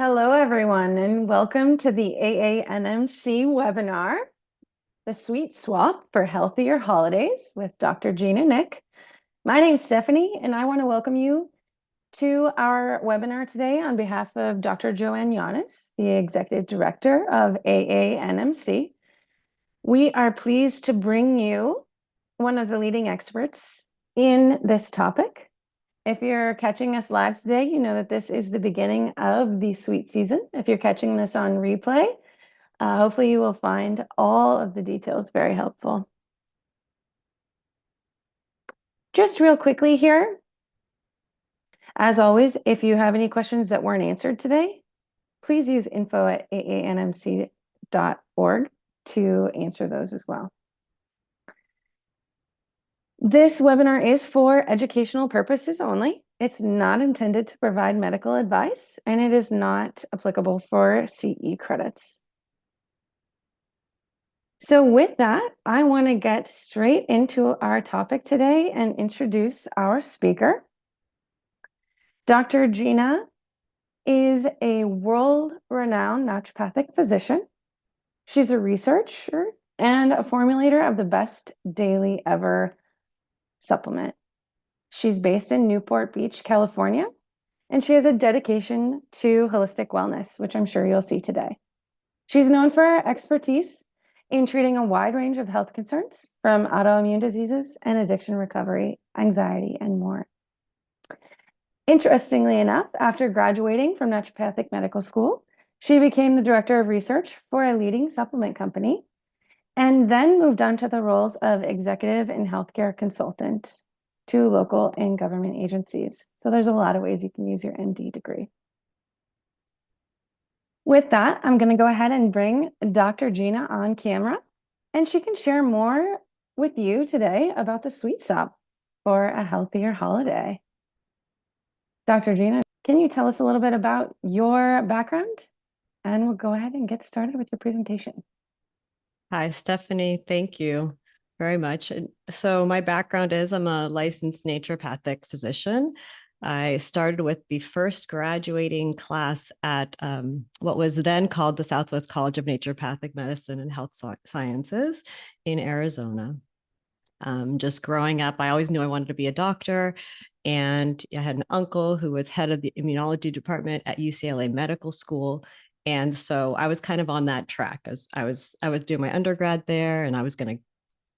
Hello, everyone, and welcome to the AANMC webinar, The Sweet Swap for Healthier Holidays with Dr. Gina Nick. My name's Stephanie, and I want to welcome you to our webinar today on behalf of Dr. Joanne Ginas, the Executive Director of AANMC. We are pleased to bring you one of the leading experts in this topic. If you're catching us live today, you know that this is the beginning of the sweet season. If you're catching this on replay, hopefully you will find all of the details very helpful. Just real quickly here, as always, if you have any questions that weren't answered today, please use info@aanmc.org to answer those as well. This webinar is for educational purposes only. It's not intended to provide medical advice, and it is not applicable for CE credits. So with that, I want to get straight into our topic today and introduce our speaker. Dr. Gina is a world-renowned naturopathic physician. She's a researcher and a formulator of the best daily ever supplement. She's based in Newport Beach, California, and she has a dedication to holistic wellness, which I'm sure you'll see today. She's known for her expertise in treating a wide range of health concerns, from autoimmune diseases and addiction recovery, anxiety, and more. Interestingly enough, after graduating from Naturopathic Medical School, she became the director of research for a leading supplement company and then moved on to the roles of executive and healthcare consultant to local and government agencies. So there's a lot of ways you can use your MD degree. With that, I'm going to go ahead and bring Dr. Gina on camera, and she can share more with you today about the sweet swap for a healthier holiday. Dr. Gina, can you tell us a little bit about your background? And we'll go ahead and get started with your presentation. Hi, Stephanie. Thank you very much. So my background is I'm a licensed naturopathic physician. I started with the first graduating class at what was then called the Southwest College of Naturopathic Medicine and Health Sciences in Arizona. Just growing up, I always knew I wanted to be a doctor. And I had an uncle who was head of the immunology department at UCLA Medical School. And so I was kind of on that track. I was doing my undergrad there, and I was going to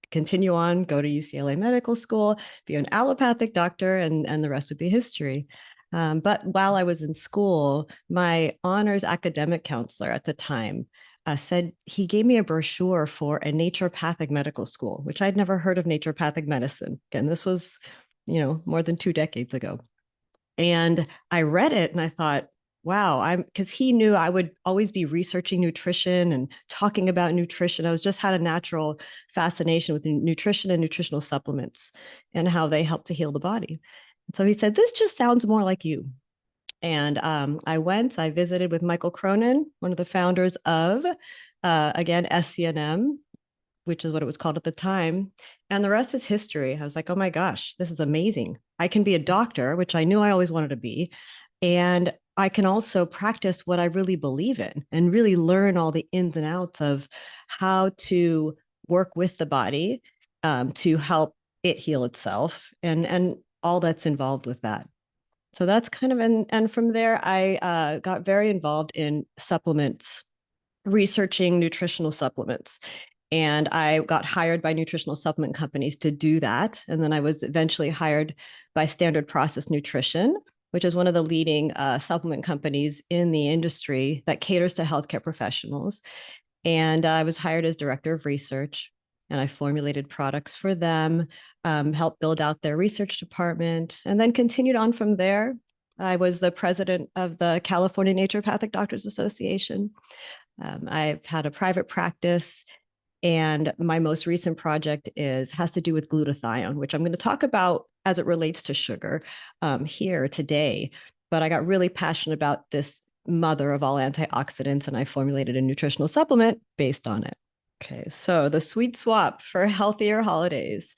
continue on, go to UCLA Medical School, be an allopathic doctor, and the rest would be history. But while I was in school, my honors academic counselor at the time said he gave me a brochure for a naturopathic medical school, which I'd never heard of naturopathic medicine. Again, this was, more than 2 decades ago. And I read it and I thought, wow, because he knew I would always be researching nutrition and talking about nutrition. I was just had a natural fascination with nutrition and nutritional supplements and how they help to heal the body. And so he said, this just sounds more like you. And I visited with Michael Cronin, one of the founders of, again, SCNM, which is what it was called at the time. And the rest is history. I was like, oh my gosh, this is amazing. I can be a doctor, which I knew I always wanted to be. And I can also practice what I really believe in and really learn all the ins and outs of how to work with the body to help it heal itself and all that's involved with that. So that's kind of, and from there, I got very involved in supplements, researching nutritional supplements. And I got hired by nutritional supplement companies to do that. And then I was eventually hired by Standard Process Nutrition, which is one of the leading supplement companies in the industry that caters to healthcare professionals. And I was hired as director of research, and I formulated products for them, helped build out their research department, and then continued on from there. I was the president of the California Naturopathic Doctors Association. I've had a private practice, and my most recent project has to do with glutathione, which I'm going to talk about as it relates to sugar here today. But I got really passionate about this mother of all antioxidants, and I formulated a nutritional supplement based on it. Okay, so the sweet swap for healthier holidays.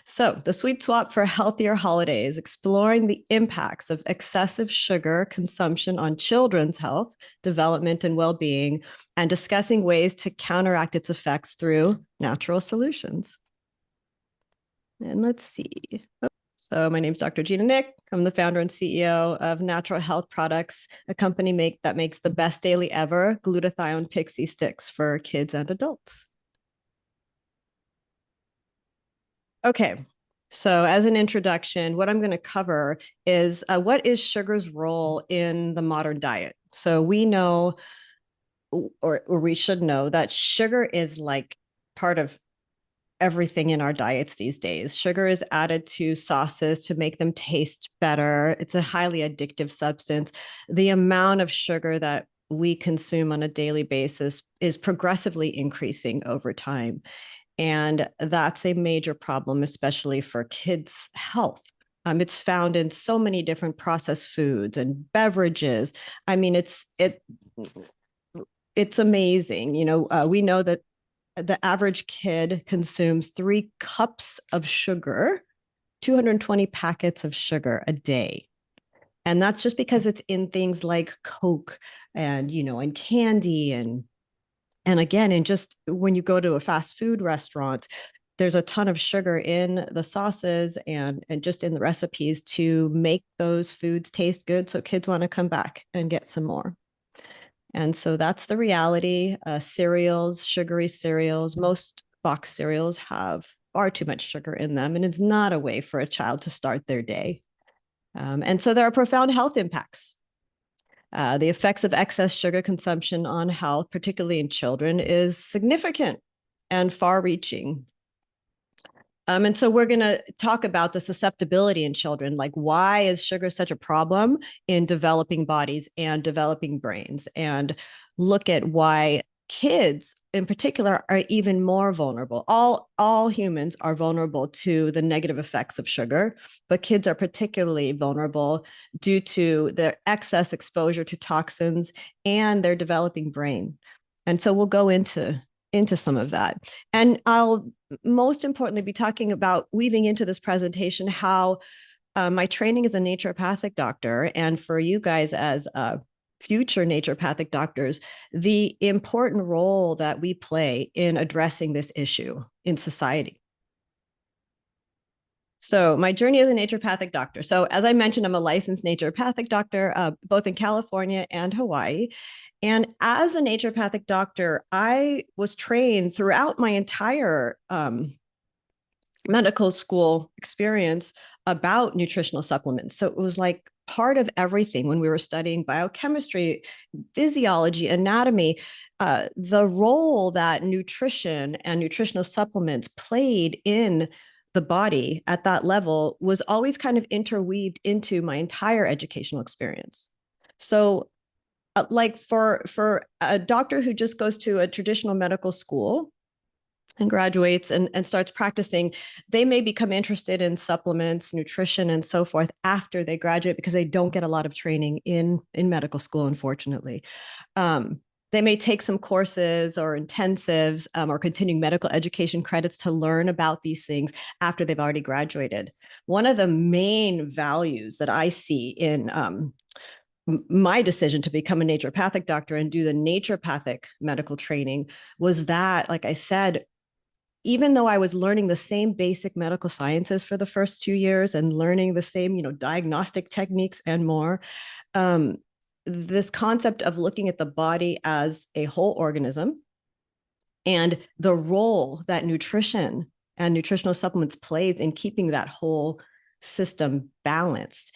So, the sweet swap for healthier holidays, exploring the impacts of excessive sugar consumption on children's health, development, and well being, and discussing ways to counteract its effects through natural solutions. And let's see. So, my name is Dr. Gina Nick. I'm the founder and CEO of Natural Health Products, a company that makes the best daily ever glutathione pixie sticks for kids and adults. Okay. So, as an introduction, what I'm going to cover is what is sugar's role in the modern diet? So, we know, or we should know, that sugar is like part of everything in our diets these days. Sugar is added to sauces to make them taste better. It's a highly addictive substance. The amount of sugar that we consume on a daily basis is progressively increasing over time. And that's a major problem, especially for kids' health. It's found in so many different processed foods and beverages. I mean, it's amazing. We know that the average kid consumes 3 cups of sugar, 220 packets of sugar a day. And that's just because it's in things like Coke and candy and again, and just when you go to a fast food restaurant, there's a ton of sugar in the sauces and just in the recipes to make those foods taste good. So kids want to come back and get some more. And so that's the reality. Cereals, sugary cereals, most box cereals have far too much sugar in them, and it's not a way for a child to start their day. And so there are profound health impacts. The effects of excess sugar consumption on health, particularly in children, is significant and far reaching. And so we're going to talk about the susceptibility in children, like why is sugar such a problem in developing bodies and developing brains, and look at why kids in particular are even more vulnerable. All humans are vulnerable to the negative effects of sugar, but kids are particularly vulnerable due to their excess exposure to toxins and their developing brain. And so we'll go into some of that. And I'll most importantly be talking about, weaving into this presentation, how my training as a naturopathic doctor, and for you guys as future naturopathic doctors, the important role that we play in addressing this issue in society. So my journey as a naturopathic doctor. So as I mentioned, I'm a licensed naturopathic doctor, both in California and Hawaii. And as a naturopathic doctor, I was trained throughout my entire medical school experience about nutritional supplements. So it was like part of everything when we were studying biochemistry, physiology, anatomy. The role that nutrition and nutritional supplements played in the body at that level was always kind of interweaved into my entire educational experience. So like for a doctor who just goes to a traditional medical school and graduates and starts practicing, they may become interested in supplements, nutrition, and so forth after they graduate because they don't get a lot of training in medical school, unfortunately. They may take some courses or intensives or continuing medical education credits to learn about these things after they've already graduated. One of the main values that I see in my decision to become a naturopathic doctor and do the naturopathic medical training was that, like I said, even though I was learning the same basic medical sciences for the first 2 years and learning the same, diagnostic techniques and more, this concept of looking at the body as a whole organism and the role that nutrition and nutritional supplements plays in keeping that whole system balanced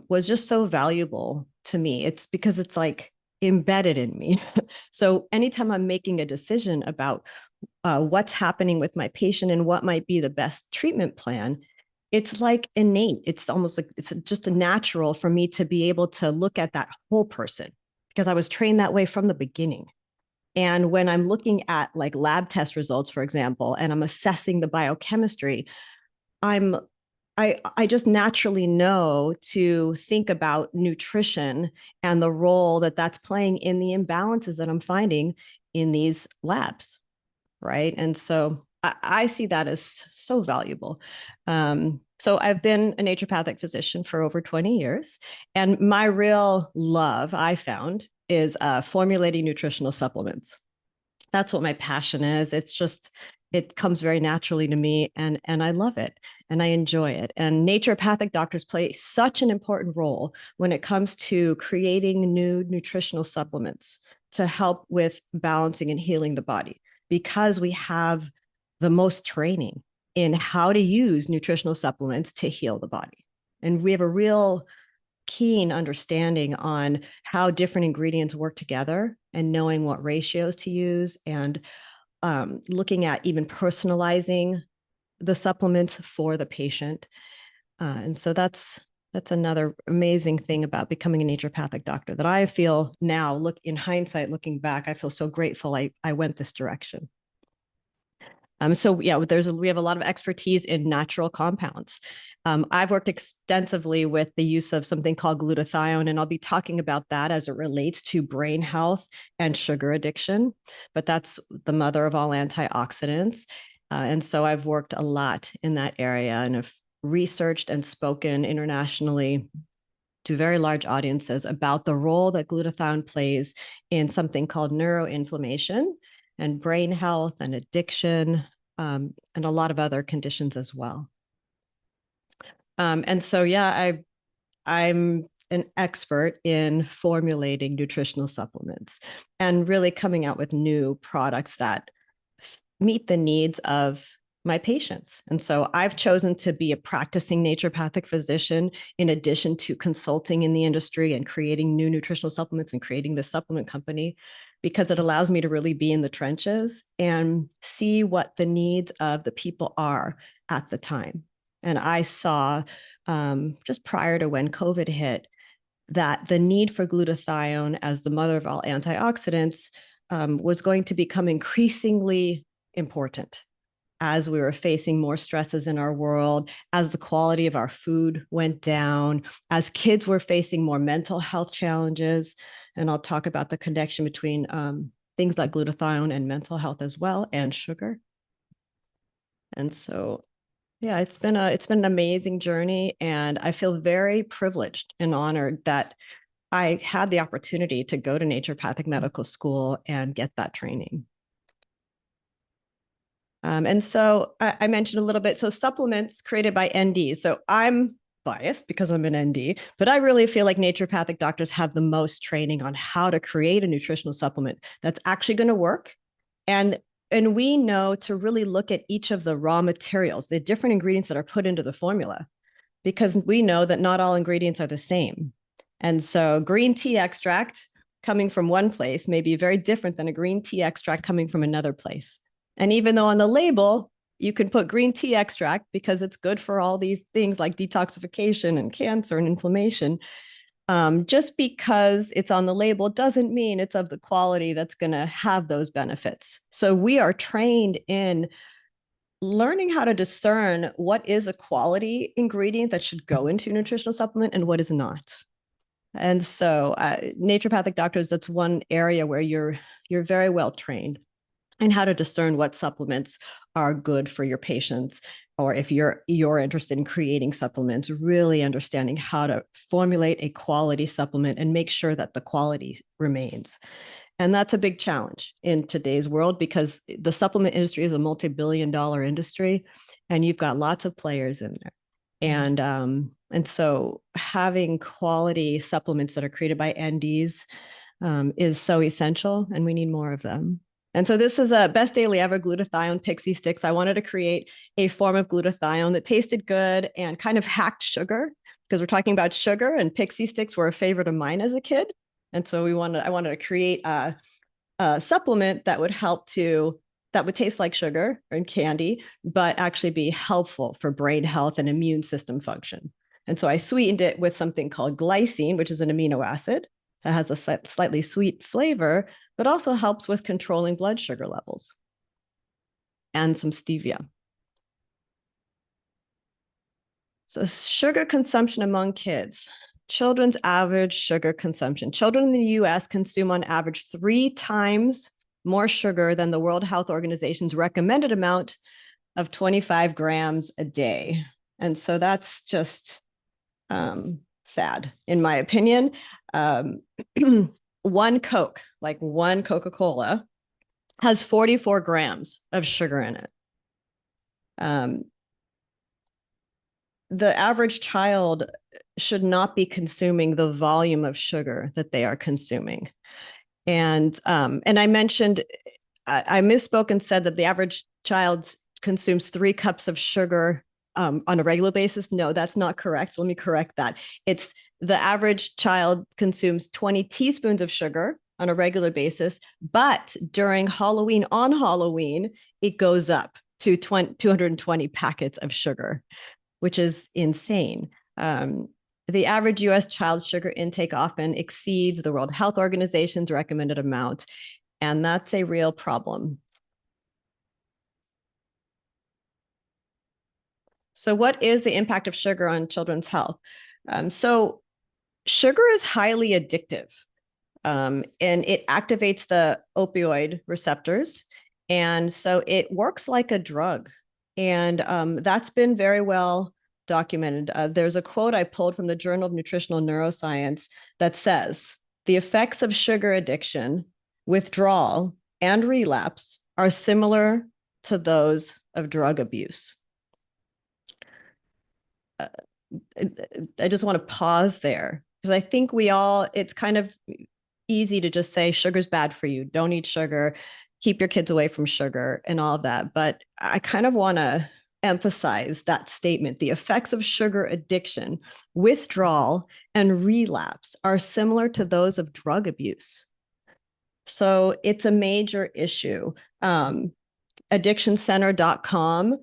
was just so valuable to me. It's because it's like embedded in me. So anytime I'm making a decision about what's happening with my patient and what might be the best treatment plan, it's like innate. It's almost like it's just a natural for me to be able to look at that whole person because I was trained that way from the beginning. And when I'm looking at like lab test results, for example, and I'm assessing the biochemistry, I'm I just naturally know to think about nutrition and the role that that's playing in the imbalances that I'm finding in these labs. right? And so I see that as so valuable. So I've been a naturopathic physician for over 20 years. And my real love, I found, is formulating nutritional supplements. That's what my passion is. It's just, it comes very naturally to me, and I love it and I enjoy it. And naturopathic doctors play such an important role when it comes to creating new nutritional supplements to help with balancing and healing the body, because we have the most training in how to use nutritional supplements to heal the body. And we have a real keen understanding on how different ingredients work together and knowing what ratios to use, and looking at even personalizing the supplements for the patient. And so that's another amazing thing about becoming a naturopathic doctor that I feel now, look in hindsight, looking back, I feel so grateful I went this direction. So yeah, we have a lot of expertise in natural compounds. I've worked extensively with the use of something called glutathione, and I'll be talking about that as it relates to brain health and sugar addiction. But that's the mother of all antioxidants. And so I've worked a lot in that area and have researched and spoken internationally to very large audiences about the role that glutathione plays in something called neuroinflammation and brain health and addiction, and a lot of other conditions as well. And so, yeah, I'm an expert in formulating nutritional supplements and really coming out with new products that meet the needs of my patients. And so I've chosen to be a practicing naturopathic physician in addition to consulting in the industry and creating new nutritional supplements and creating the supplement company, because it allows me to really be in the trenches and see what the needs of the people are at the time. And I saw just prior to when COVID hit that the need for glutathione as the mother of all antioxidants was going to become increasingly important as we were facing more stresses in our world, as the quality of our food went down, as kids were facing more mental health challenges. And I'll talk about the connection between things like glutathione and mental health as well, and sugar. And so, yeah, it's been an amazing journey, and I feel very privileged and honored that I had the opportunity to go to naturopathic medical school and get that training. And so I mentioned a little bit. So supplements created by NDs. So I'm biased because I'm an ND, but I really feel like naturopathic doctors have the most training on how to create a nutritional supplement that's actually going to work. And we know to really look at each of the raw materials, the different ingredients that are put into the formula, because we know that not all ingredients are the same. And so green tea extract coming from one place may be very different than a green tea extract coming from another place. And even though on the label, you can put green tea extract because it's good for all these things like detoxification and cancer and inflammation, just because it's on the label doesn't mean it's of the quality that's going to have those benefits. So we are trained in learning how to discern what is a quality ingredient that should go into a nutritional supplement and what is not. And so naturopathic doctors, that's one area where you're very well trained in how to discern what supplements are good for your patients, or if you're interested in creating supplements, really understanding how to formulate a quality supplement and make sure that the quality remains. And that's a big challenge in today's world, because the supplement industry is a multi-billion-dollar industry, and you've got lots of players in there. And so having quality supplements that are created by NDs is so essential, and we need more of them. And so this is a Best Daily Ever glutathione pixie sticks. I wanted to create a form of glutathione that tasted good and kind of hacked sugar, because we're talking about sugar, and pixie sticks were a favorite of mine as a kid. And so I wanted to create a supplement that would taste like sugar and candy, but actually be helpful for brain health and immune system function. And so I sweetened it with something called glycine, which is an amino acid that has a slightly sweet flavor, but also helps with controlling blood sugar levels, and some stevia. So sugar consumption among kids. Children's average sugar consumption. Children in the US consume on average 3 times more sugar than the World Health Organization's recommended amount of 25 grams a day. And so that's just sad, in my opinion. One Coke, like one Coca-Cola, has 44 grams of sugar in it. The average child should not be consuming the volume of sugar that they are consuming. And I mentioned, I misspoke and said that the average child consumes 3 cups of sugar on a regular basis. No, that's not correct. Let me correct that. It's the average child consumes 20 teaspoons of sugar on a regular basis, but during Halloween, on Halloween, it goes up to 220 packets of sugar, which is insane. The average US child's sugar intake often exceeds the World Health Organization's recommended amount, and that's a real problem. So what is the impact of sugar on children's health? So sugar is highly addictive, and it activates the opioid receptors. And so it works like a drug. And that's been very well documented. There's a quote I pulled from the Journal of Nutritional Neuroscience that says, the effects of sugar addiction, withdrawal, and relapse are similar to those of drug abuse. I just want to pause there because I think it's kind of easy to just say sugar's bad for you. Don't eat sugar, keep your kids away from sugar and all of that. But I kind of want to emphasize that statement. The effects of sugar addiction, withdrawal, and relapse are similar to those of drug abuse. So it's a major issue. Addictioncenter.com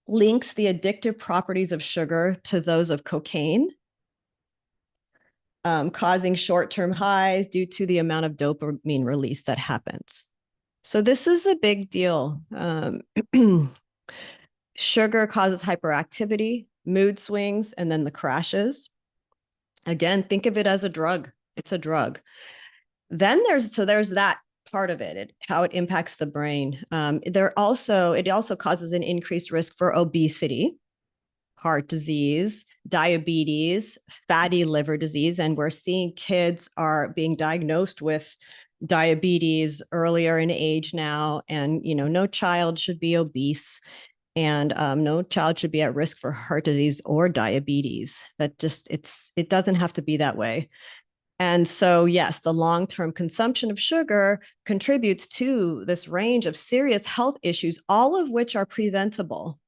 links the addictive properties of sugar to those of cocaine, causing short-term highs due to the amount of dopamine release that happens. So this is a big deal. Sugar causes hyperactivity, mood swings, and then the crashes. Again, think of it as a drug. It's a drug. Then there's that part of it, how it impacts the brain. It also causes an increased risk for obesity, heart disease, diabetes, fatty liver disease. And we're seeing kids are being diagnosed with diabetes earlier in age now. And, no child should be obese, and no child should be at risk for heart disease or diabetes. It doesn't have to be that way. And so, yes, the long-term consumption of sugar contributes to this range of serious health issues, all of which are preventable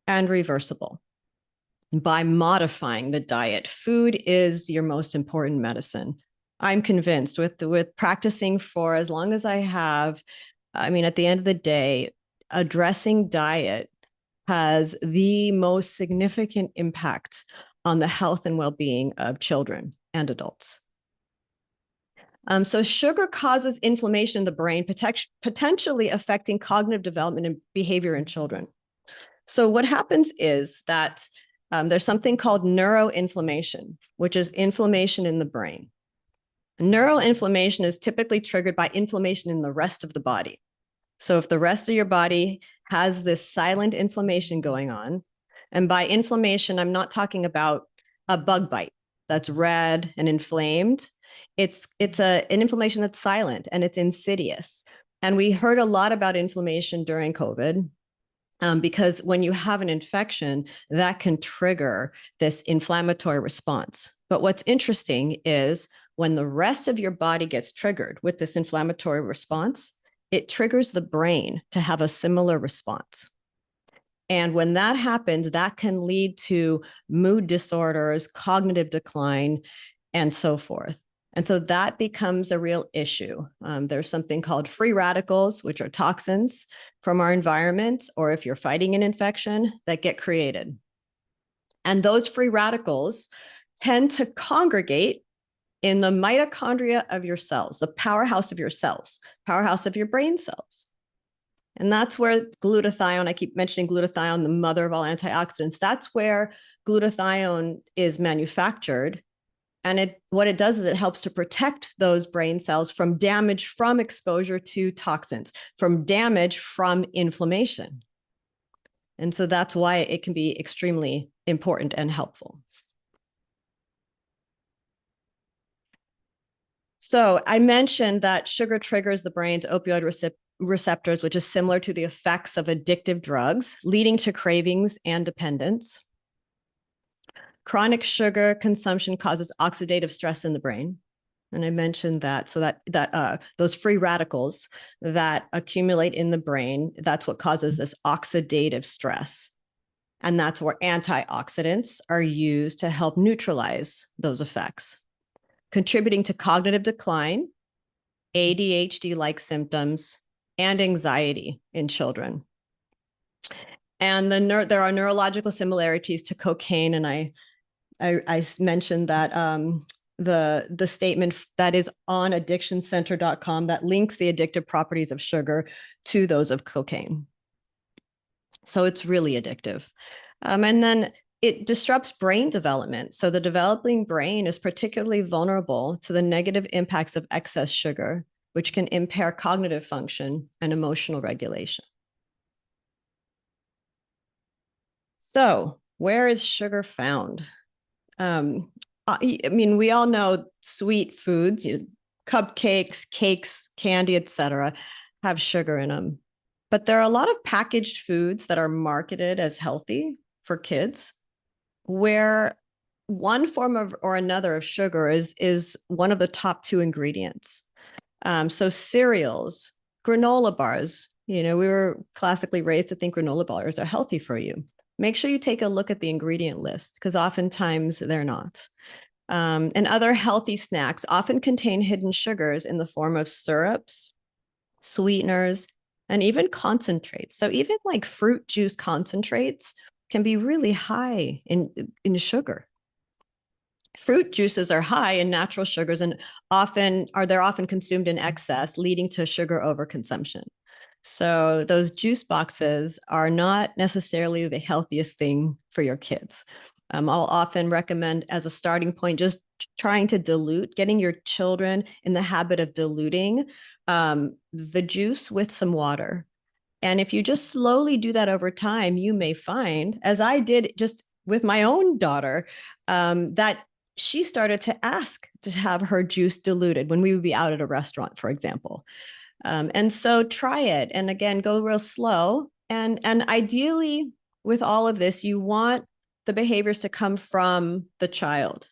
and reversible by modifying the diet. Food is your most important medicine. I'm convinced with practicing for as long as I have. I mean, at the end of the day, addressing diet has the most significant impact on the health and well-being of children and adults. So sugar causes inflammation in the brain, potentially affecting cognitive development and behavior in children. So what happens is that there's something called neuroinflammation, which is inflammation in the brain. Neuroinflammation is typically triggered by inflammation in the rest of the body. So if the rest of your body has this silent inflammation going on, and by inflammation, I'm not talking about a bug bite that's red and inflamed. It's an inflammation that's silent and it's insidious. And we heard a lot about inflammation during COVID, because when you have an infection, that can trigger this inflammatory response. But what's interesting is when the rest of your body gets triggered with this inflammatory response, it triggers the brain to have a similar response. And when that happens, that can lead to mood disorders, cognitive decline, and so forth. And so that becomes a real issue. There's something called free radicals, which are toxins from our environment, or if you're fighting an infection, that get created. And those free radicals tend to congregate in the mitochondria of your cells, the powerhouse of your cells, powerhouse of your brain cells. And that's where glutathione, I keep mentioning glutathione, the mother of all antioxidants, that's where glutathione is manufactured And what it does is it helps to protect those brain cells from damage from exposure to toxins, from damage from inflammation. And so that's why it can be extremely important and helpful. So I mentioned that sugar triggers the brain's opioid receptors, which is similar to the effects of addictive drugs, leading to cravings and dependence. Chronic sugar consumption causes oxidative stress in the brain. And I mentioned that, so that those free radicals that accumulate in the brain, that's what causes this oxidative stress. And that's where antioxidants are used to help neutralize those effects, contributing to cognitive decline, ADHD-like symptoms, and anxiety in children. And there are neurological similarities to cocaine, and I mentioned that the statement that is on addictioncenter.com that links the addictive properties of sugar to those of cocaine. So it's really addictive. And then it disrupts brain development. So the developing brain is particularly vulnerable to the negative impacts of excess sugar, which can impair cognitive function and emotional regulation. So where is sugar found? I mean, we all know sweet foods, cupcakes, cakes, candy, etc., have sugar in them. But there are a lot of packaged foods that are marketed as healthy for kids, where one form of or another of sugar is one of the top two ingredients. So cereals, granola bars, we were classically raised to think granola bars are healthy for you. Make sure you take a look at the ingredient list, because oftentimes they're not. And other healthy snacks often contain hidden sugars in the form of syrups, sweeteners, and even concentrates. So even like fruit juice concentrates can be really high in sugar. Fruit juices are high in natural sugars and they're often consumed in excess, leading to sugar overconsumption. So those juice boxes are not necessarily the healthiest thing for your kids. I'll often recommend, as a starting point, just trying to getting your children in the habit of diluting the juice with some water. And if you just slowly do that over time, you may find, as I did just with my own daughter, that she started to ask to have her juice diluted when we would be out at a restaurant, for example. And so try it. And again, go real slow. And ideally, with all of this, you want the behaviors to come from the child.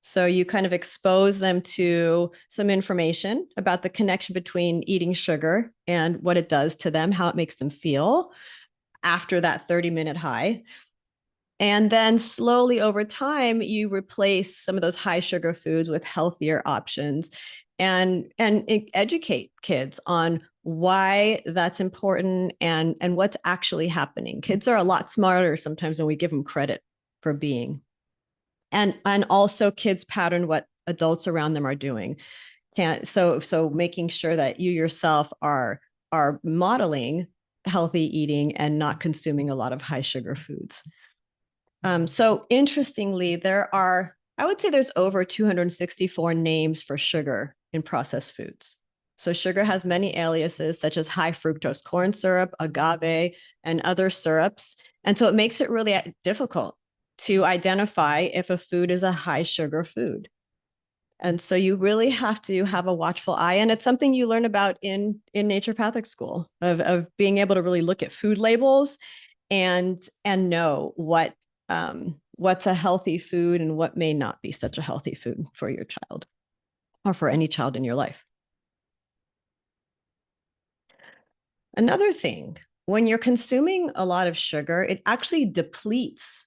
So you kind of expose them to some information about the connection between eating sugar and what it does to them, how it makes them feel after that 30-minute high. And then slowly over time, you replace some of those high sugar foods with healthier options and educate kids on why that's important and what's actually happening. Kids are a lot smarter sometimes than we give them credit for being. And also kids pattern what adults around them are doing. So making sure that you yourself are modeling healthy eating and not consuming a lot of high sugar foods. So interestingly, I would say there's over 264 names for sugar in processed foods. So sugar has many aliases, such as high fructose corn syrup, agave, and other syrups. And so it makes it really difficult to identify if a food is a high sugar food. And so you really have to have a watchful eye. And it's something you learn about in naturopathic school of being able to really look at food labels and know what's a healthy food and what may not be such a healthy food for your child or for any child in your life. Another thing, when you're consuming a lot of sugar, it actually depletes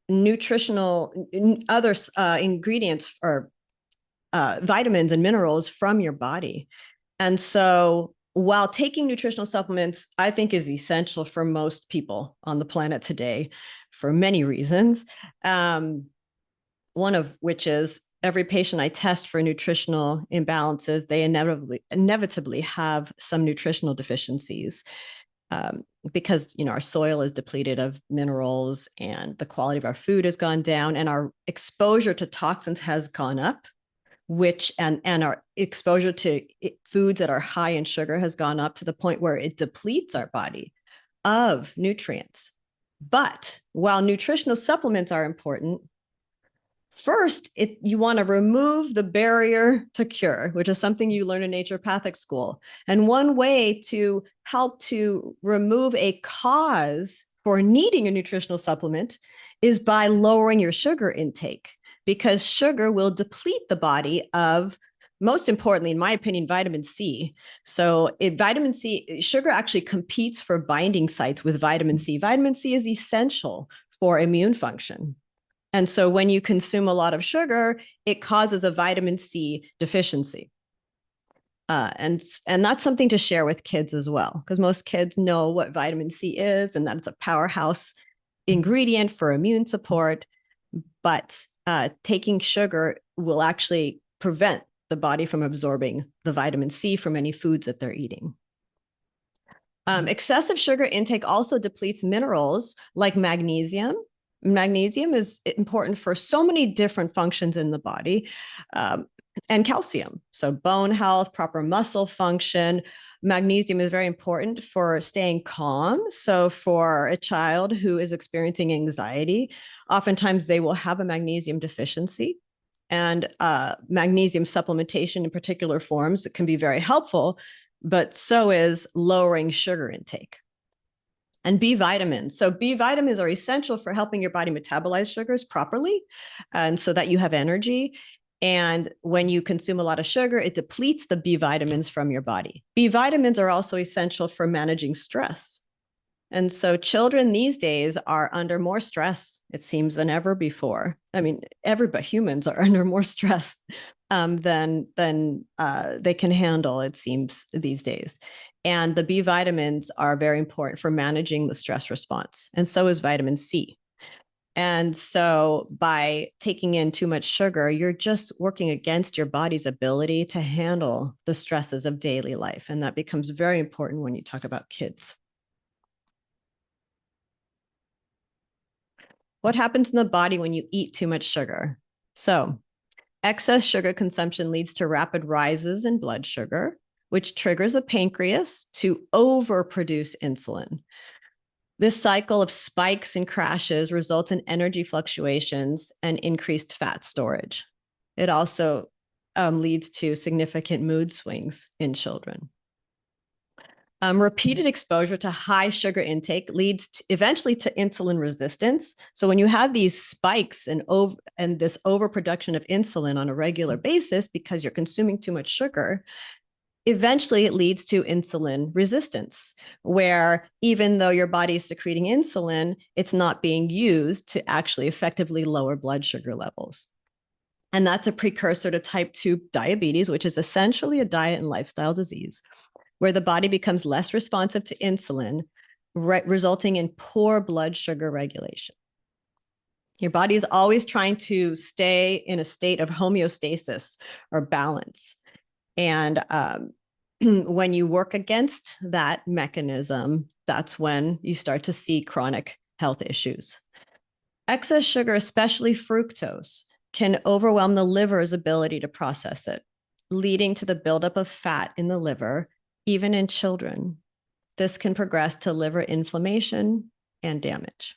nutritional other ingredients or vitamins and minerals from your body. And so while taking nutritional supplements, I think is essential for most people on the planet today for many reasons. One of which is every patient I test for nutritional imbalances, they inevitably have some nutritional deficiencies. because our soil is depleted of minerals and the quality of our food has gone down and our exposure to toxins has gone up, which and our exposure to foods that are high in sugar has gone up to the point where it depletes our body of nutrients. But while nutritional supplements are important, first, you want to remove the barrier to cure, which is something you learn in naturopathic school. And one way to help to remove a cause for needing a nutritional supplement is by lowering your sugar intake, because sugar will deplete the body of, most importantly, in my opinion, vitamin C. So vitamin C, sugar actually competes for binding sites with vitamin C. Vitamin C is essential for immune function. And so when you consume a lot of sugar, it causes a vitamin C deficiency. And that's something to share with kids as well, because most kids know what vitamin C is and that it's a powerhouse ingredient for immune support. But taking sugar will actually prevent the body from absorbing the vitamin C from any foods that they're eating. Excessive sugar intake also depletes minerals like magnesium. Magnesium is important for so many different functions in the body, and calcium. So bone health, proper muscle function. Magnesium is very important for staying calm. So for a child who is experiencing anxiety, oftentimes they will have a magnesium deficiency. And magnesium supplementation in particular forms can be very helpful, but so is lowering sugar intake. And B vitamins. So B vitamins are essential for helping your body metabolize sugars properly, and so that you have energy. And when you consume a lot of sugar, it depletes the B vitamins from your body. B vitamins are also essential for managing stress. And so children these days are under more stress, it seems, than ever before. I mean, humans are under more stress than they can handle, it seems, these days. And the B vitamins are very important for managing the stress response. And so is vitamin C. And so by taking in too much sugar, you're just working against your body's ability to handle the stresses of daily life. And that becomes very important when you talk about kids. What happens in the body when you eat too much sugar? So excess sugar consumption leads to rapid rises in blood sugar, which triggers a pancreas to overproduce insulin. This cycle of spikes and crashes results in energy fluctuations and increased fat storage. It also leads to significant mood swings in children. Repeated exposure to high sugar intake leads eventually to insulin resistance. So when you have these spikes and this overproduction of insulin on a regular basis because you're consuming too much sugar, eventually it leads to insulin resistance, where even though your body is secreting insulin, it's not being used to actually effectively lower blood sugar levels. And that's a precursor to type 2 diabetes, which is essentially a diet and lifestyle disease, where the body becomes less responsive to insulin, resulting in poor blood sugar regulation. Your body is always trying to stay in a state of homeostasis or balance. And when you work against that mechanism, that's when you start to see chronic health issues. Excess sugar, especially fructose, can overwhelm the liver's ability to process it, leading to the buildup of fat in the liver, even in children. This can progress to liver inflammation and damage.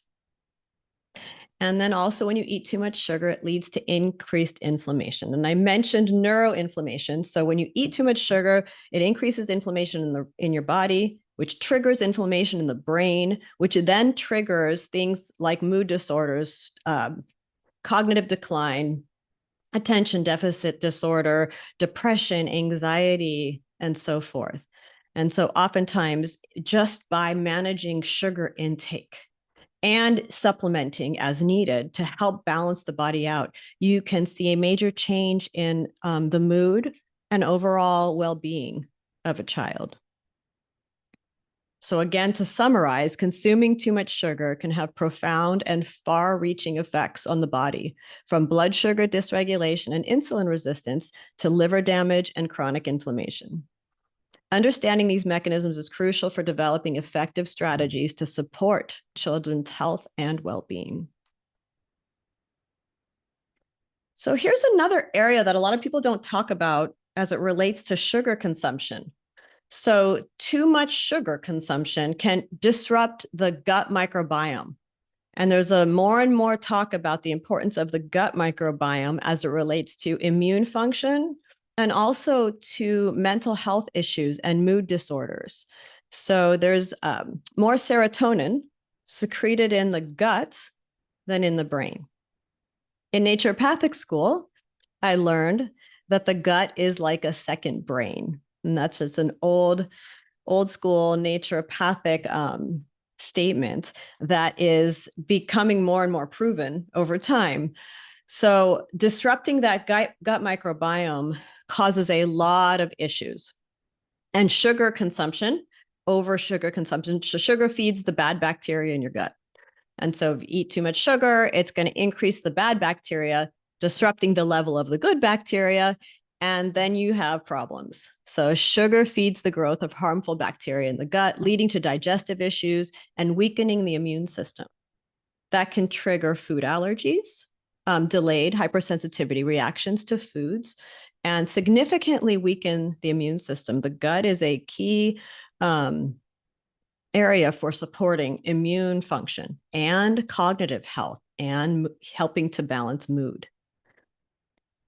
And then also when you eat too much sugar, it leads to increased inflammation. And I mentioned neuroinflammation. So when you eat too much sugar, it increases inflammation in your body, which triggers inflammation in the brain, which then triggers things like mood disorders, cognitive decline, attention deficit disorder, depression, anxiety, and so forth. And so oftentimes, just by managing sugar intake and supplementing as needed to help balance the body out, you can see a major change in the mood and overall well-being of a child. So again, to summarize, consuming too much sugar can have profound and far-reaching effects on the body, from blood sugar dysregulation and insulin resistance to liver damage and chronic inflammation. Understanding these mechanisms is crucial for developing effective strategies to support children's health and well-being. So here's another area that a lot of people don't talk about as it relates to sugar consumption. So too much sugar consumption can disrupt the gut microbiome. And there's a more and more talk about the importance of the gut microbiome as it relates to immune function and also to mental health issues and mood disorders. So there's more serotonin secreted in the gut than in the brain. In naturopathic school, I learned that the gut is like a second brain. And that's just an old school naturopathic statement that is becoming more and more proven over time. So disrupting that gut microbiome causes a lot of issues. And sugar consumption, over sugar consumption, sugar feeds the bad bacteria in your gut. And so if you eat too much sugar, it's going to increase the bad bacteria, disrupting the level of the good bacteria, and then you have problems. So sugar feeds the growth of harmful bacteria in the gut, leading to digestive issues and weakening the immune system. That can trigger food allergies, delayed hypersensitivity reactions to foods, and significantly weaken the immune system. The gut is a key area for supporting immune function and cognitive health and helping to balance mood.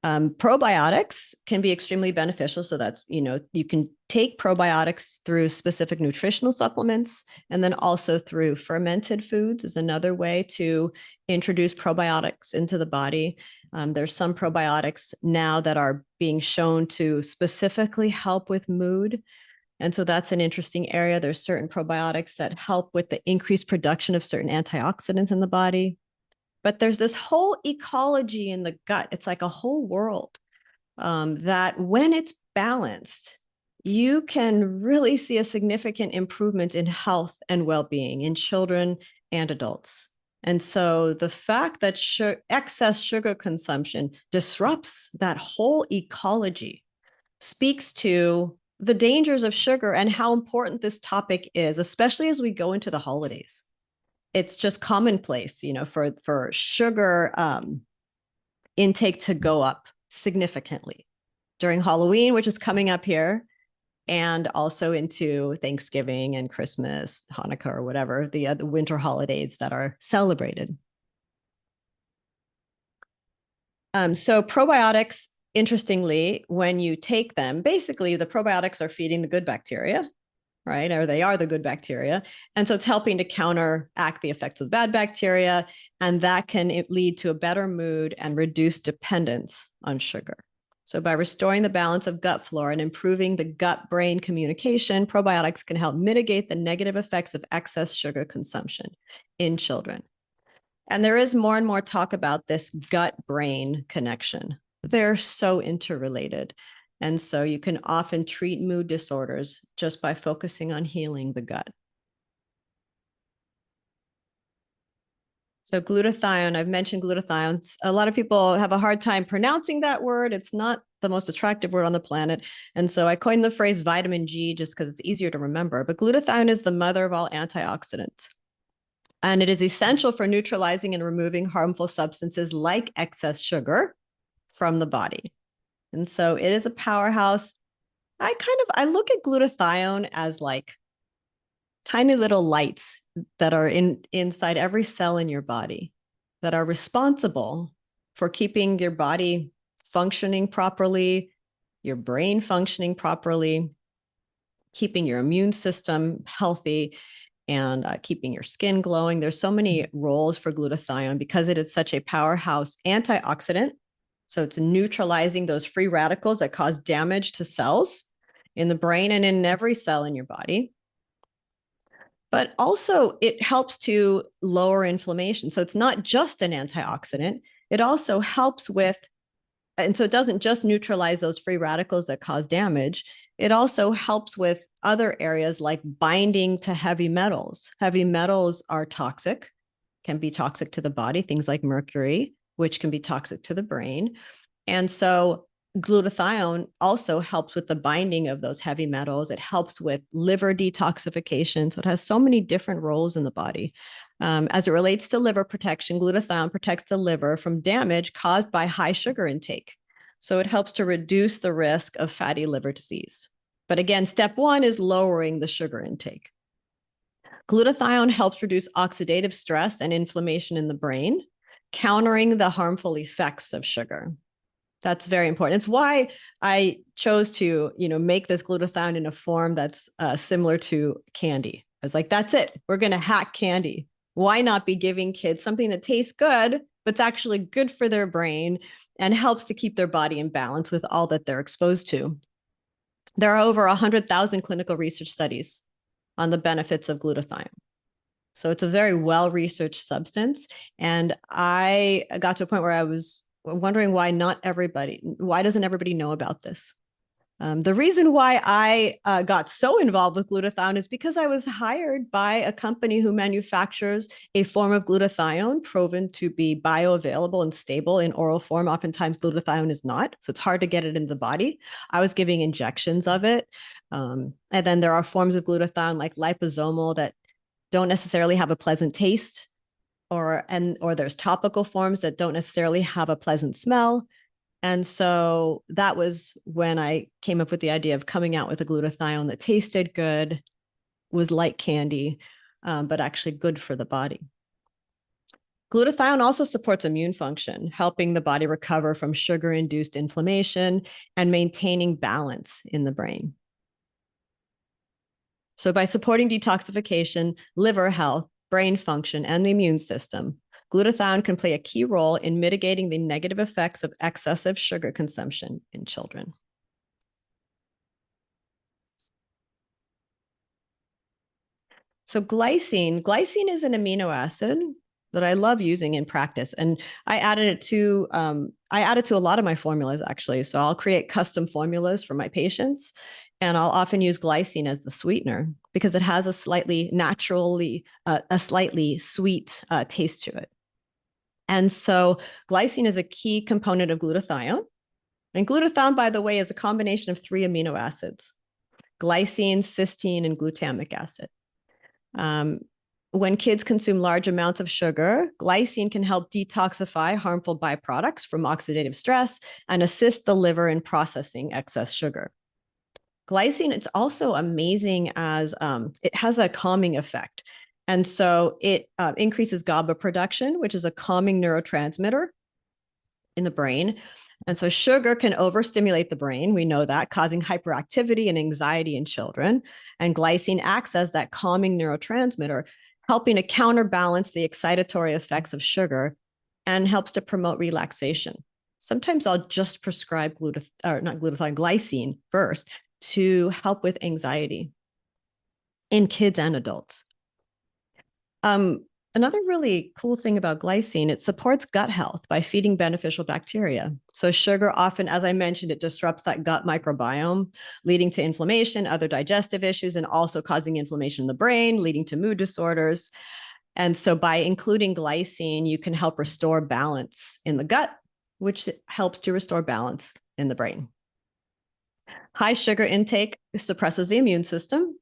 Probiotics can be extremely beneficial. So that's, you can take probiotics through specific nutritional supplements, and then also through fermented foods is another way to introduce probiotics into the body. There's some probiotics now that are being shown to specifically help with mood. And so that's an interesting area. There's certain probiotics that help with the increased production of certain antioxidants in the body. But there's this whole ecology in the gut. It's like a whole world that when it's balanced, you can really see a significant improvement in health and well-being in children and adults. And so the fact that excess sugar consumption disrupts that whole ecology speaks to the dangers of sugar and how important this topic is, especially as we go into the holidays. It's just commonplace, for sugar intake to go up significantly during Halloween, which is coming up here, and also into Thanksgiving and Christmas, Hanukkah, or whatever, the winter holidays that are celebrated. So probiotics, interestingly, when you take them, basically the probiotics are feeding the good bacteria, right? Or they are the good bacteria. And so it's helping to counteract the effects of the bad bacteria. And that can lead to a better mood and reduce dependence on sugar. So by restoring the balance of gut flora and improving the gut-brain communication, probiotics can help mitigate the negative effects of excess sugar consumption in children. And there is more and more talk about this gut-brain connection. They're so interrelated. And so you can often treat mood disorders just by focusing on healing the gut. So glutathione, I've mentioned glutathione. A lot of people have a hard time pronouncing that word. It's not the most attractive word on the planet. And so I coined the phrase vitamin G just because it's easier to remember. But glutathione is the mother of all antioxidants. And it is essential for neutralizing and removing harmful substances like excess sugar from the body. And so it is a powerhouse. I look at glutathione as like tiny little lights that are inside every cell in your body that are responsible for keeping your body functioning properly, your brain functioning properly, keeping your immune system healthy, and keeping your skin glowing. There's so many roles for glutathione because it is such a powerhouse antioxidant. So it's neutralizing those free radicals that cause damage to cells in the brain and in every cell in your body. But also it helps to lower inflammation. So it's not just an antioxidant. It also helps with, and so it doesn't just neutralize those free radicals that cause damage. It also helps with other areas like binding to heavy metals. Heavy metals are toxic, can be toxic to the body, things like mercury, which can be toxic to the brain. And so glutathione also helps with the binding of those heavy metals. It helps with liver detoxification. So it has so many different roles in the body. As it relates to liver protection, glutathione protects the liver from damage caused by high sugar intake. So it helps to reduce the risk of fatty liver disease. But again, step one is lowering the sugar intake. Glutathione helps reduce oxidative stress and inflammation in the brain, countering the harmful effects of sugar. That's very important. It's why I chose to, make this glutathione in a form that's similar to candy. I was like, that's it. We're going to hack candy. Why not be giving kids something that tastes good, but it's actually good for their brain and helps to keep their body in balance with all that they're exposed to? There are over 100,000 clinical research studies on the benefits of glutathione. So it's a very well-researched substance. And I got to a point where I was wondering why doesn't everybody know about this? The reason why I got so involved with glutathione is because I was hired by a company who manufactures a form of glutathione proven to be bioavailable and stable in oral form. Oftentimes glutathione is not, so it's hard to get it in the body. I was giving injections of it. And then there are forms of glutathione like liposomal that don't necessarily have a pleasant taste, or there's topical forms that don't necessarily have a pleasant smell. And so that was when I came up with the idea of coming out with a glutathione that tasted good, was like candy, but actually good for the body. Glutathione also supports immune function, helping the body recover from sugar-induced inflammation and maintaining balance in the brain. So by supporting detoxification, liver health, brain function, and the immune system, glutathione can play a key role in mitigating the negative effects of excessive sugar consumption in children. So glycine is an amino acid that I love using in practice, and I added it to a lot of my formulas actually. So I'll create custom formulas for my patients, and I'll often use glycine as the sweetener because it has a slightly sweet taste to it. And so glycine is a key component of glutathione. And glutathione, by the way, is a combination of 3 amino acids: glycine, cysteine, and glutamic acid. When kids consume large amounts of sugar, glycine can help detoxify harmful byproducts from oxidative stress and assist the liver in processing excess sugar. Glycine, it's also amazing as it has a calming effect. And so it increases GABA production, which is a calming neurotransmitter in the brain. And so sugar can overstimulate the brain. We know that, causing hyperactivity and anxiety in children. And glycine acts as that calming neurotransmitter, helping to counterbalance the excitatory effects of sugar and helps to promote relaxation. Sometimes I'll just prescribe glycine first to help with anxiety in kids and adults. Another really cool thing about glycine, it supports gut health by feeding beneficial bacteria. So sugar often, as I mentioned, it disrupts that gut microbiome, leading to inflammation, other digestive issues, and also causing inflammation in the brain, leading to mood disorders. And so by including glycine, you can help restore balance in the gut, which helps to restore balance in the brain. High sugar intake suppresses the immune system.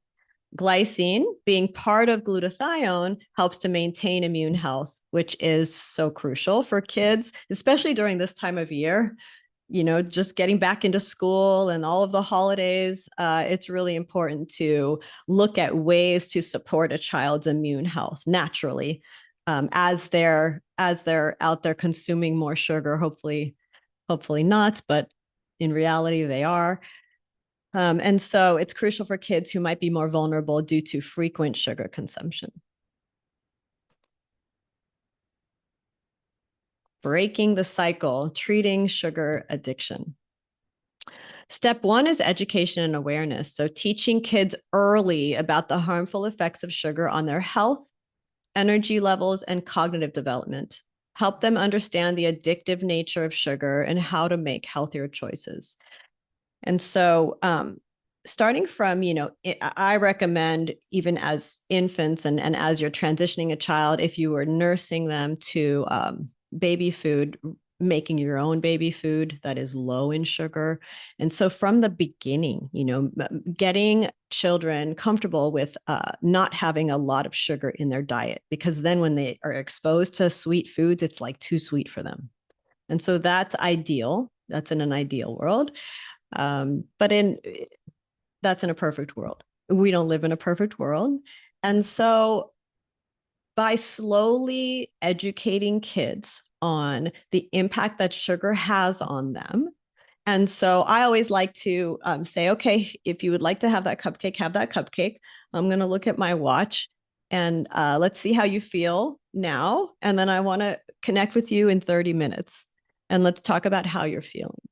Glycine, being part of glutathione, helps to maintain immune health, which is so crucial for kids, especially during this time of year. Just getting back into school and all of the holidays, it's really important to look at ways to support a child's immune health naturally, as they're out there consuming more sugar. Hopefully not, but in reality, they are. And so it's crucial for kids who might be more vulnerable due to frequent sugar consumption. Breaking the cycle, treating sugar addiction. Step 1 is education and awareness. So teaching kids early about the harmful effects of sugar on their health, energy levels, and cognitive development. Help them understand the addictive nature of sugar and how to make healthier choices. And so starting from, I recommend even as infants and as you're transitioning a child, if you were nursing them to baby food, making your own baby food that is low in sugar. And so from the beginning, getting children comfortable with not having a lot of sugar in their diet, because then when they are exposed to sweet foods, it's like too sweet for them. And so that's ideal. That's in an ideal world. But that's in a perfect world. We don't live in a perfect world. And so by slowly educating kids on the impact that sugar has on them. And so I always like to say, okay, if you would like to have that cupcake, have that cupcake. I'm going to look at my watch and let's see how you feel now. And then I want to connect with you in 30 minutes and let's talk about how you're feeling.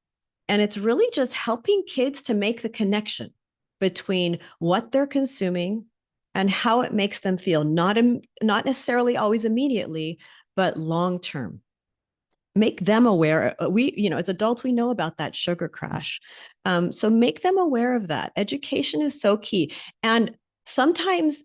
And it's really just helping kids to make the connection between what they're consuming and how it makes them feel, not necessarily always immediately, but long term. Make them aware. As adults, we know about that sugar crash. So make them aware of that. Education is so key. And sometimes,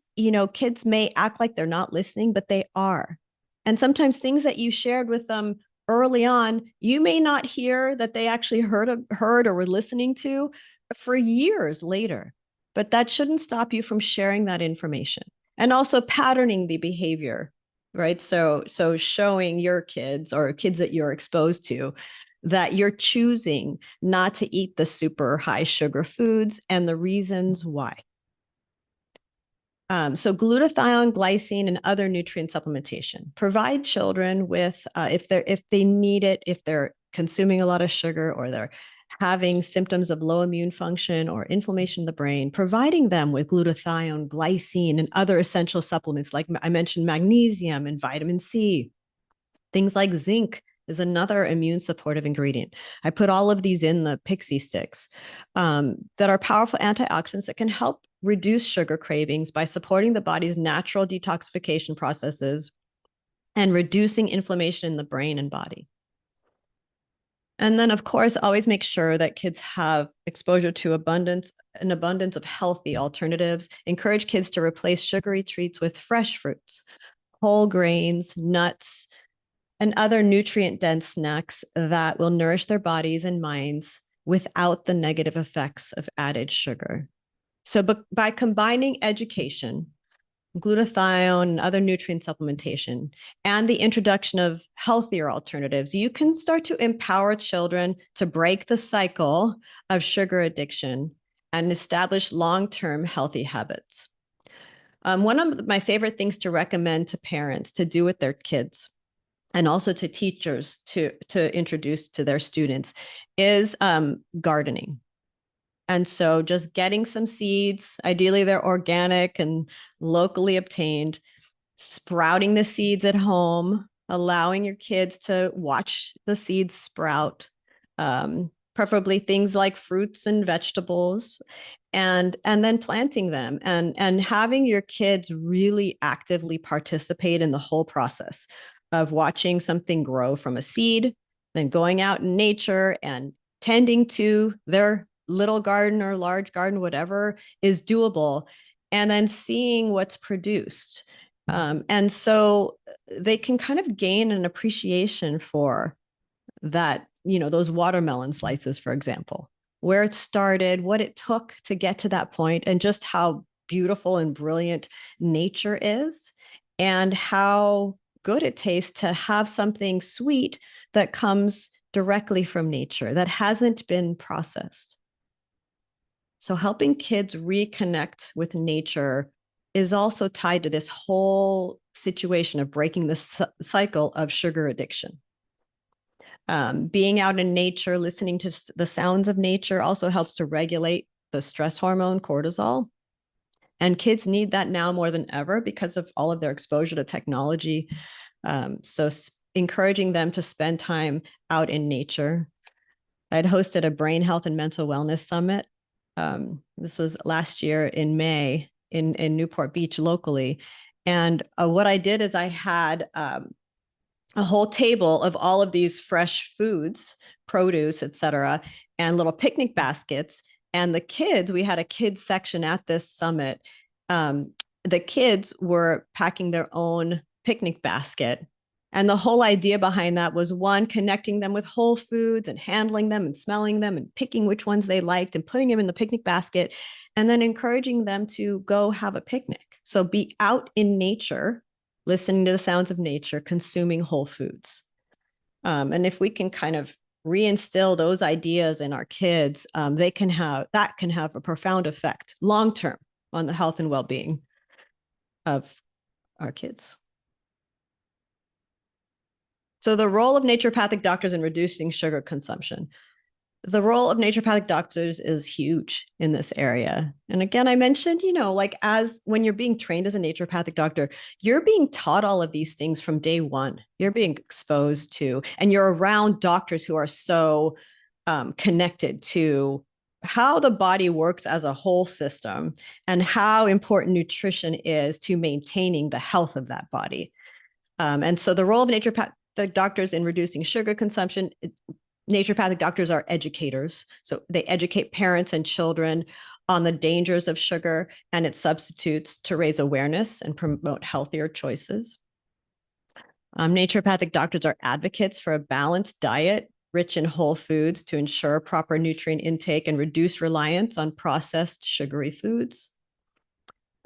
kids may act like they're not listening, but they are. And sometimes things that you shared with them early on, you may not hear that they actually heard or were listening to for years later. But that shouldn't stop you from sharing that information and also patterning the behavior, right? So showing your kids or kids that you're exposed to that you're choosing not to eat the super high sugar foods and the reasons why. So glutathione, glycine, and other nutrient supplementation provide children with, if they need it, if they're consuming a lot of sugar or they're having symptoms of low immune function or inflammation in the brain, providing them with glutathione, glycine, and other essential supplements, like I mentioned, magnesium and vitamin C. Things like zinc is another immune supportive ingredient. I put all of these in the pixie sticks that are powerful antioxidants that can help reduce sugar cravings by supporting the body's natural detoxification processes and reducing inflammation in the brain and body. And then, of course, always make sure that kids have exposure to an abundance of healthy alternatives. Encourage kids to replace sugary treats with fresh fruits, whole grains, nuts, and other nutrient-dense snacks that will nourish their bodies and minds without the negative effects of added sugar. So by combining education, glutathione, and other nutrient supplementation, and the introduction of healthier alternatives, you can start to empower children to break the cycle of sugar addiction and establish long-term healthy habits. One of my favorite things to recommend to parents to do with their kids and also to teachers to introduce to their students is gardening. And so just getting some seeds, ideally they're organic and locally obtained, sprouting the seeds at home, allowing your kids to watch the seeds sprout, preferably things like fruits and vegetables, and then planting them and having your kids really actively participate in the whole process of watching something grow from a seed, then going out in nature and tending to their little garden or large garden, whatever is doable, and then seeing what's produced. And so they can kind of gain an appreciation for that, those watermelon slices, for example, where it started, what it took to get to that point, and just how beautiful and brilliant nature is, and how good it tastes to have something sweet that comes directly from nature that hasn't been processed. So helping kids reconnect with nature is also tied to this whole situation of breaking the cycle of sugar addiction. Being out in nature, listening to the sounds of nature also helps to regulate the stress hormone cortisol. And kids need that now more than ever because of all of their exposure to technology. So encouraging them to spend time out in nature. I'd hosted a brain health and mental wellness summit. This was last year in May in Newport Beach locally. And what I did is I had a whole table of all of these fresh foods, produce, et cetera, and little picnic baskets. And the kids, we had a kids section at this summit. The kids were packing their own picnic basket And the whole idea behind that was one, connecting them with whole foods and handling them and smelling them and picking which ones they liked and putting them in the picnic basket, and then encouraging them to go have a picnic. So be out in nature, listening to the sounds of nature, consuming whole foods. And if we can kind of reinstill those ideas in our kids, that can have a profound effect long term on the health and well-being of our kids. So the role of naturopathic doctors in reducing sugar consumption. The role of naturopathic doctors is huge in this area. And again, I mentioned, like as when you're being trained as a naturopathic doctor, you're being taught all of these things from day one. You're being exposed to, and you're around doctors who are so connected to how the body works as a whole system and how important nutrition is to maintaining the health of that body. And so the role of naturopathic doctors in reducing sugar consumption, naturopathic doctors are educators. So they educate parents and children on the dangers of sugar and its substitutes to raise awareness and promote healthier choices. Naturopathic doctors are advocates for a balanced diet rich in whole foods to ensure proper nutrient intake and reduce reliance on processed sugary foods.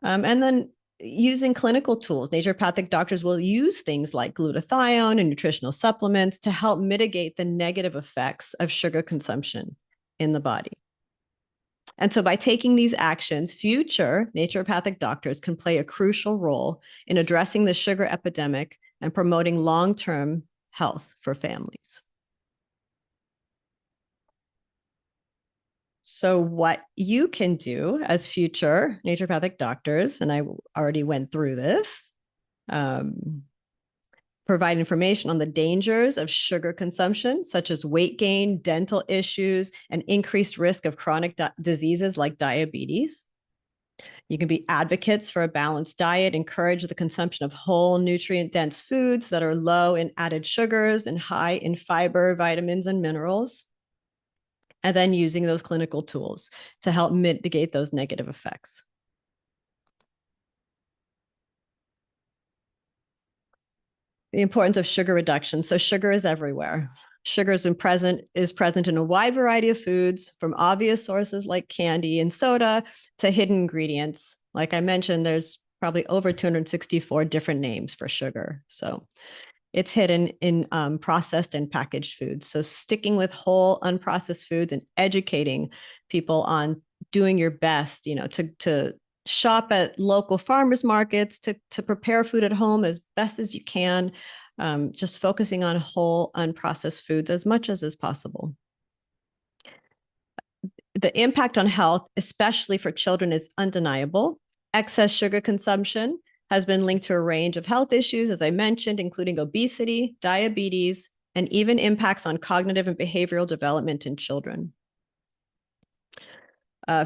And then using clinical tools, naturopathic doctors will use things like glutathione and nutritional supplements to help mitigate the negative effects of sugar consumption in the body. And so by taking these actions, future naturopathic doctors can play a crucial role in addressing the sugar epidemic and promoting long-term health for families. So what you can do as future naturopathic doctors, and I already went through this, provide information on the dangers of sugar consumption, such as weight gain, dental issues, and increased risk of chronic diseases like diabetes. You can be advocates for a balanced diet, encourage the consumption of whole nutrient-dense foods that are low in added sugars and high in fiber, vitamins, and minerals, and then using those clinical tools to help mitigate those negative effects. The importance of sugar reduction. So sugar is everywhere. Sugar is present in a wide variety of foods, from obvious sources like candy and soda to hidden ingredients. Like I mentioned, there's probably over 264 different names for sugar. So it's hidden in processed and packaged foods. So sticking with whole unprocessed foods and educating people on doing your best, to shop at local farmers markets, to prepare food at home as best as you can, just focusing on whole unprocessed foods as much as is possible. The impact on health, especially for children, is undeniable. Excess sugar consumption has been linked to a range of health issues, as I mentioned, including obesity, diabetes, and even impacts on cognitive and behavioral development in children.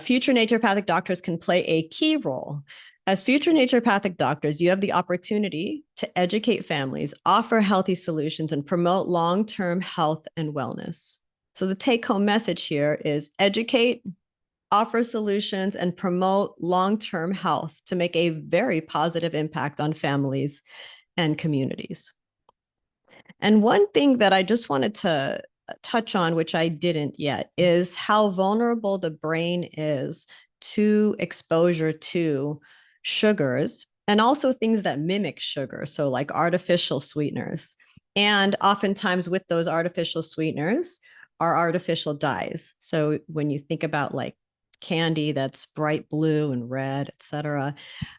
Future naturopathic doctors can play a key role. As future naturopathic doctors, you have the opportunity to educate families, offer healthy solutions, and promote long-term health and wellness. So the take-home message here is educate, offer solutions, and promote long-term health to make a very positive impact on families and communities. And one thing that I just wanted to touch on, which I didn't yet, is how vulnerable the brain is to exposure to sugars and also things that mimic sugar. So like artificial sweeteners. And oftentimes with those artificial sweeteners are artificial dyes. So when you think about like candy that's bright blue and red, et cetera,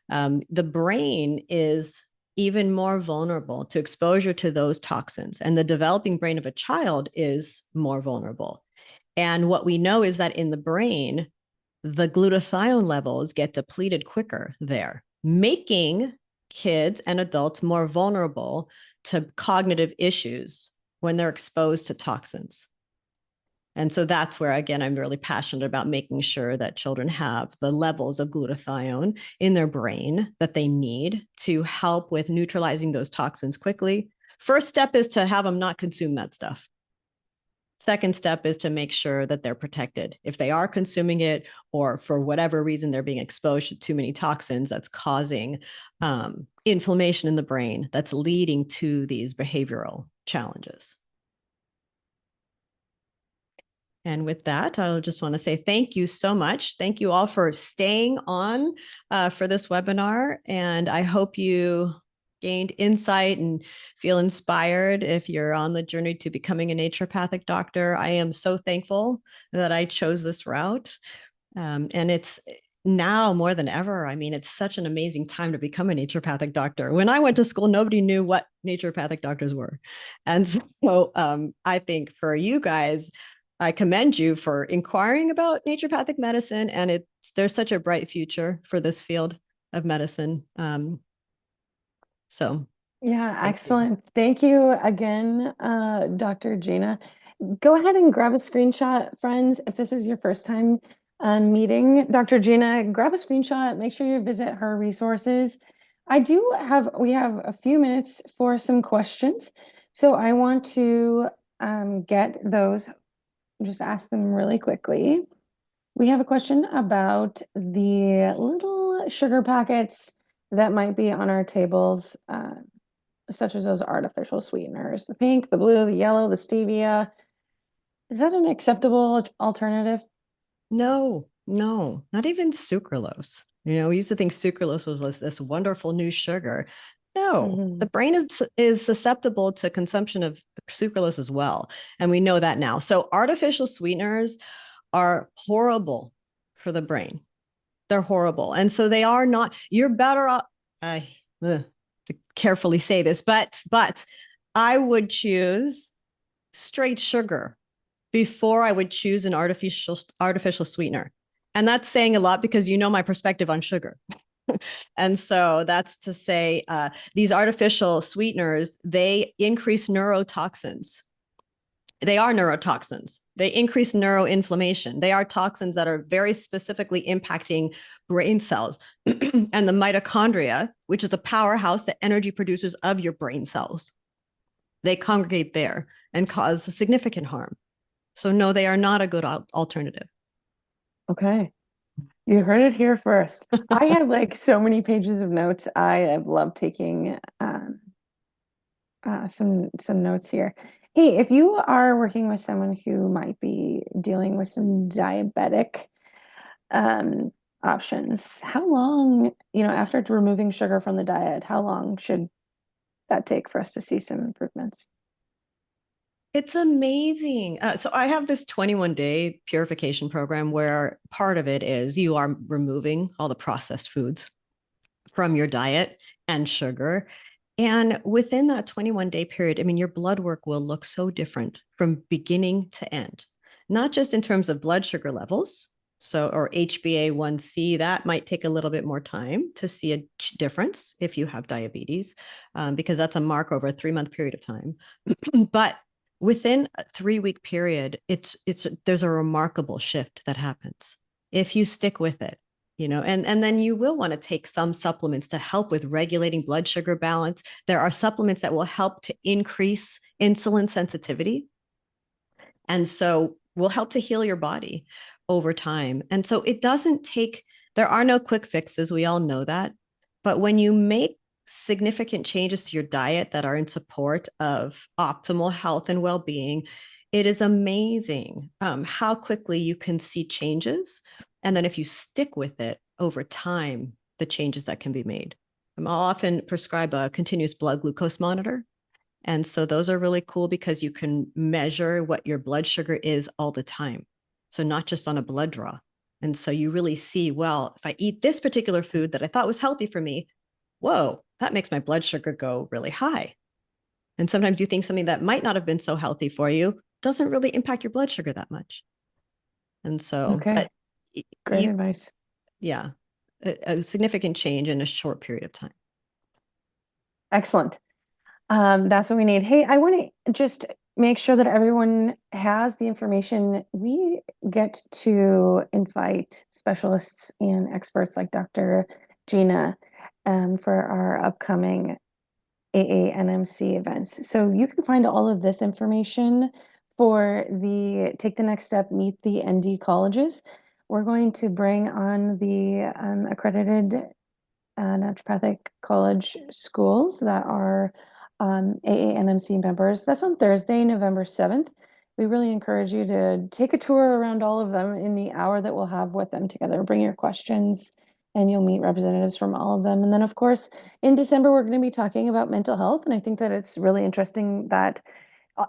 the brain is even more vulnerable to exposure to those toxins. And the developing brain of a child is more vulnerable. And what we know is that in the brain, the glutathione levels get depleted quicker there, making kids and adults more vulnerable to cognitive issues when they're exposed to toxins. And so that's where, again, I'm really passionate about making sure that children have the levels of glutathione in their brain that they need to help with neutralizing those toxins quickly. First step is to have them not consume that stuff. Second step is to make sure that they're protected. If they are consuming it, or for whatever reason they're being exposed to too many toxins, that's causing inflammation in the brain, that's leading to these behavioral challenges. And with that, I just want to say thank you so much. Thank you all for staying on for this webinar. And I hope you gained insight and feel inspired if you're on the journey to becoming a naturopathic doctor. I am so thankful that I chose this route. And it's now more than ever. I mean, it's such an amazing time to become a naturopathic doctor. When I went to school, nobody knew what naturopathic doctors were. And so I think for you guys, I commend you for inquiring about naturopathic medicine, and there's such a bright future for this field of medicine. So Yeah, thank you. excellent. Thank you again, Dr. Gina. Go ahead and grab a screenshot, friends. If this is your first time meeting Dr. Gina, grab a screenshot. Make sure you visit her resources. We have a few minutes for some questions. So I want to get those, just ask them really quickly. We have a question about the little sugar packets that might be on our tables, such as those artificial sweeteners, the pink, the blue, the yellow, the stevia. Is that an acceptable alternative? No, not even sucralose. We used to think sucralose was this wonderful new sugar. No, the brain is susceptible to consumption of sucralose as well. And we know that now. So artificial sweeteners are horrible for the brain. They're horrible. And so they are not, you're better off, to carefully say this, but I would choose straight sugar before I would choose an artificial sweetener. And that's saying a lot because you know my perspective on sugar. And so that's to say these artificial sweeteners, they increase neurotoxins. They are neurotoxins. They increase neuroinflammation. They are toxins that are very specifically impacting brain cells and the mitochondria, which is the powerhouse, the energy producers of your brain cells. They congregate there and cause significant harm. So no, they are not a good alternative. Okay. You heard it here first. I have like so many pages of notes. I have loved taking some notes here. Hey, if you are working with someone who might be dealing with some diabetic options, how long, after removing sugar from the diet, how long should that take for us to see some improvements? It's amazing. So I have this 21-day purification program where part of it is you are removing all the processed foods from your diet and sugar. And within that 21-day period, I mean, your blood work will look so different from beginning to end, not just in terms of blood sugar levels. So, or HbA1c, that might take a little bit more time to see a difference if you have diabetes, because that's a mark over a 3-month period of time. But within a 3-week period, there's a remarkable shift that happens if you stick with it. And then you will want to take some supplements to help with regulating blood sugar balance. There are supplements that will help to increase insulin sensitivity, and so will help to heal your body over time. And so there are no quick fixes. We all know that. But when you make significant changes to your diet that are in support of optimal health and well-being, it is amazing how quickly you can see changes. And then if you stick with it over time, the changes that can be made. I'll often prescribe a continuous blood glucose monitor. And so those are really cool because you can measure what your blood sugar is all the time. So not just on a blood draw. And so you really see, well, if I eat this particular food that I thought was healthy for me, whoa, that makes my blood sugar go really high. And sometimes you think something that might not have been so healthy for you doesn't really impact your blood sugar that much. And so, Okay, great advice. Yeah, a significant change in a short period of time. Excellent. That's what we need. Hey, I want to just make sure that everyone has the information. We get to invite specialists and experts like Dr. Gina for our upcoming AANMC events. So you can find all of this information for the Take the Next Step, Meet the ND colleges. We're going to bring on the accredited naturopathic college schools that are AANMC members. That's on Thursday, November 7th. We really encourage you to take a tour around all of them in the hour that we'll have with them together. Bring your questions and you'll meet representatives from all of them. And then, of course, in December, we're going to be talking about mental health. And I think that it's really interesting that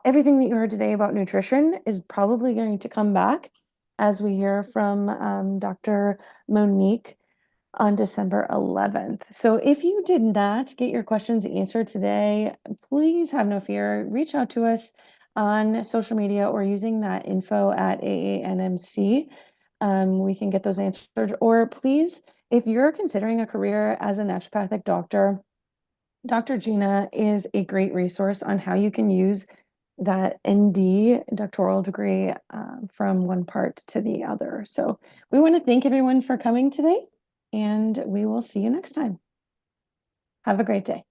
everything that you heard today about nutrition is probably going to come back as we hear from Dr. Monique on December 11th. So if you did not get your questions answered today, please have no fear. Reach out to us on social media or using that info at AANMC. We can get those answered. Or please, if you're considering a career as a naturopathic doctor, Dr. Gina is a great resource on how you can use that ND doctoral degree from one part to the other. So we want to thank everyone for coming today, and we will see you next time. Have a great day.